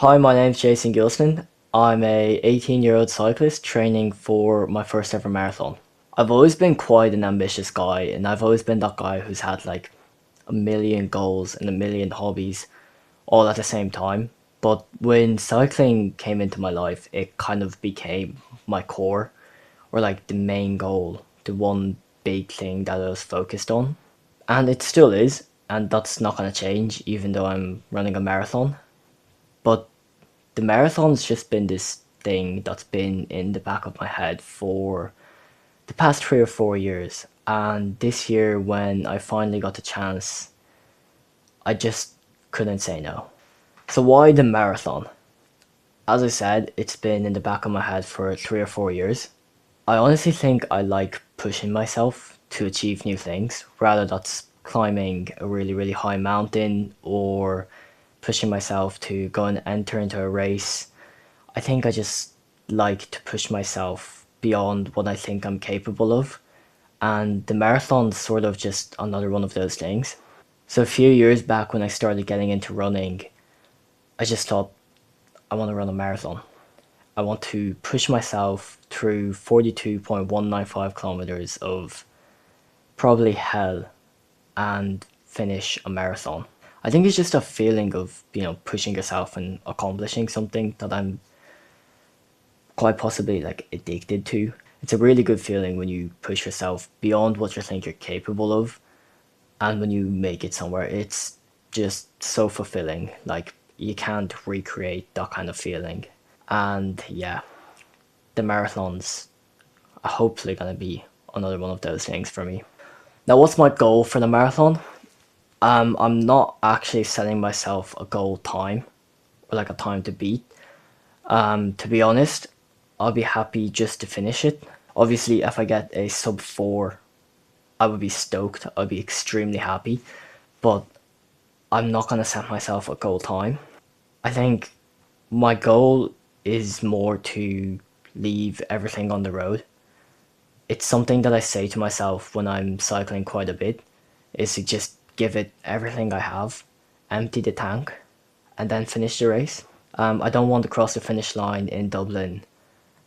Hi, my name's Jason Gilston. I'm a 18-year-old cyclist training for my first ever marathon. I've always been quite an ambitious guy, and I've always been that guy who's had like a million goals and a million hobbies all at the same time. But when cycling came into my life, it kind of became my core, or like the main goal, the one big thing that I was focused on. And it still is, and that's not going to change even though I'm running a marathon. But the marathon's just been this thing that's been in the back of my head for the past 3 or 4 years. And this year, when I finally got the chance, I just couldn't say no. So, why the marathon? As I said, it's been in the back of my head for 3 or 4 years. I honestly think I like pushing myself to achieve new things, rather that's climbing a really, really high mountain or pushing myself to go and enter into a race. I think I just like to push myself beyond what I think I'm capable of. And the marathon's sort of just another one of those things. So a few years back when I started getting into running, I just thought I want to run a marathon. I want to push myself through 42.195 kilometers of probably hell and finish a marathon. I think it's just a feeling of, pushing yourself and accomplishing something that I'm quite possibly like addicted to. It's a really good feeling when you push yourself beyond what you think you're capable of, and when you make it somewhere, it's just so fulfilling. Like you can't recreate that kind of feeling. And yeah, the marathons are hopefully gonna be another one of those things for me. Now, what's my goal for the marathon? I'm not actually setting myself a goal time or like a time to beat. To be honest, I'll be happy just to finish it. Obviously, if I get a sub 4, I would be stoked. I'd be extremely happy. But I'm not going to set myself a goal time. I think my goal is more to leave everything on the road. It's something that I say to myself when I'm cycling quite a bit, is to just give it everything I have, empty the tank, and then finish the race. I don't want to cross the finish line in Dublin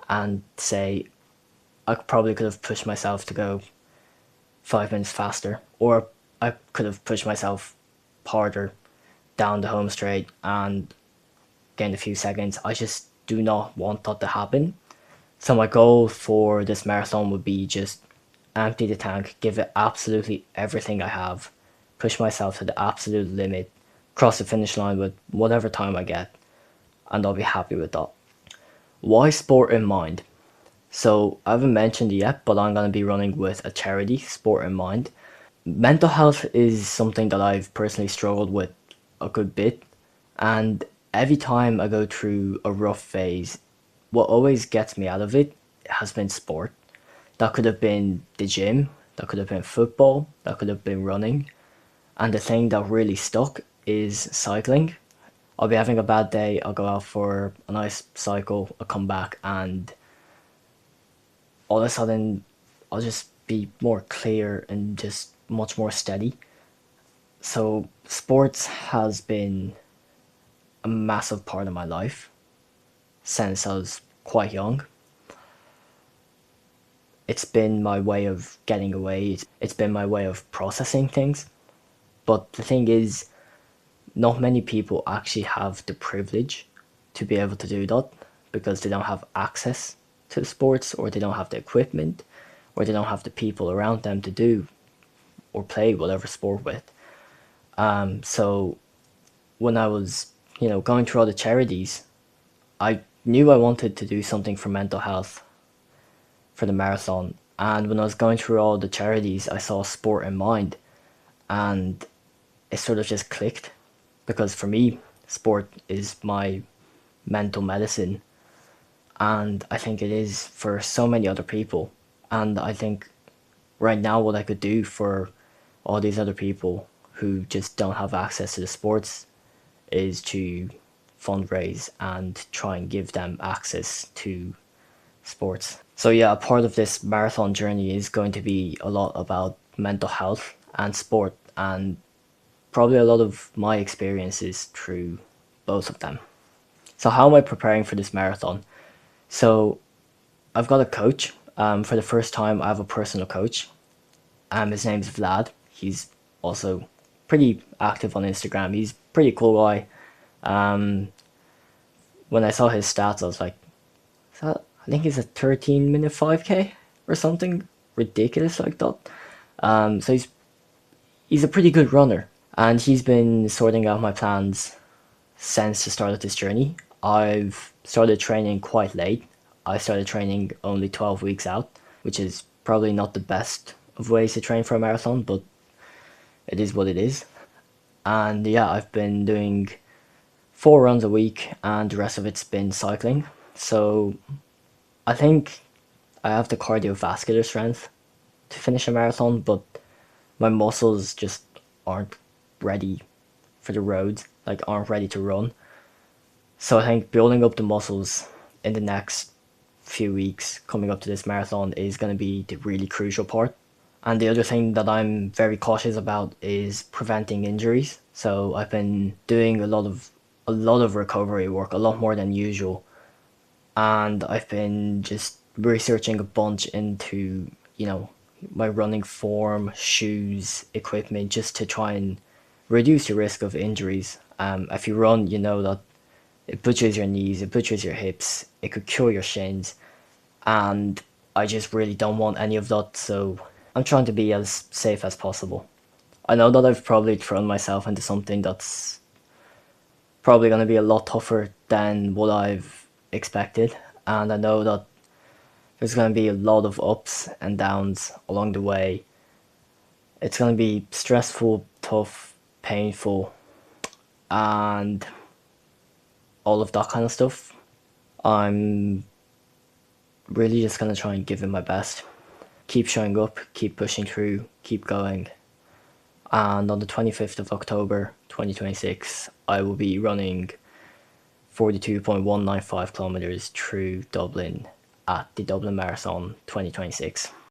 and say I probably could have pushed myself to go 5 minutes faster, or I could have pushed myself harder down the home straight and gained a few seconds. I just do not want that to happen. So my goal for this marathon would be just empty the tank, give it absolutely everything I have, push myself to the absolute limit, cross the finish line with whatever time I get, and I'll be happy with that. Why sport in mind? So I haven't mentioned it yet, but I'm going to be running with a charity, Sport in Mind. Mental health is something that I've personally struggled with a good bit, and every time I go through a rough phase, what always gets me out of it has been sport. That could have been the gym, that could have been football, that could have been running, and the thing that really stuck is cycling. I'll be having a bad day, I'll go out for a nice cycle, I'll come back, and all of a sudden I'll just be more clear and just much more steady. So sports has been a massive part of my life since I was quite young. It's been my way of getting away. It's been my way of processing things. But the thing is, not many people actually have the privilege to be able to do that because they don't have access to the sports, or they don't have the equipment, or they don't have the people around them to do or play whatever sport with. So when I was, going through all the charities, I knew I wanted to do something for mental health for the marathon. And when I was going through all the charities, I saw sport in mind, and it sort of just clicked because for me, sport is my mental medicine, and I think it is for so many other people. And I think right now, what I could do for all these other people who just don't have access to the sports is to fundraise and try and give them access to sports. So yeah, a part of this marathon journey is going to be a lot about mental health and sport, and probably a lot of my experiences through both of them. So how am I preparing for this marathon? So I've got a coach. For the first time, I have a personal coach. His name's Vlad. He's also pretty active on Instagram. He's a pretty cool guy. When I saw his stats, I was like, is that, I think he's a 13-minute 5K or something ridiculous like that. So he's a pretty good runner, and he's been sorting out my plans since the start of this journey. I've started training quite late. I started training only 12 weeks out, which is probably not the best of ways to train for a marathon, but it is what it is. And yeah, I've been doing 4 runs a week, and the rest of it's been cycling. So I think I have the cardiovascular strength to finish a marathon, but my muscles just aren't ready for the road, like aren't ready to run. So I think building up the muscles in the next few weeks coming up to this marathon is going to be the really crucial part. And the other thing that I'm very cautious about is preventing injuries. So I've been doing a lot of recovery work, a lot more than usual, and I've been just researching a bunch into, my running form, shoes, equipment, just to try and reduce the risk of injuries. If you run, you know that it butchers your knees, it butchers your hips, it could kill your shins, and I just really don't want any of that, so I'm trying to be as safe as possible. I know that I've probably thrown myself into something that's probably going to be a lot tougher than what I've expected, and I know that there's going to be a lot of ups and downs along the way. It's going to be stressful, tough, painful, and all of that kind of stuff. I'm really just going to try and give it my best. Keep showing up, keep pushing through, keep going. And on the 25th of October 2026, I will be running 42.195 kilometers through Dublin at the Dublin Marathon 2026.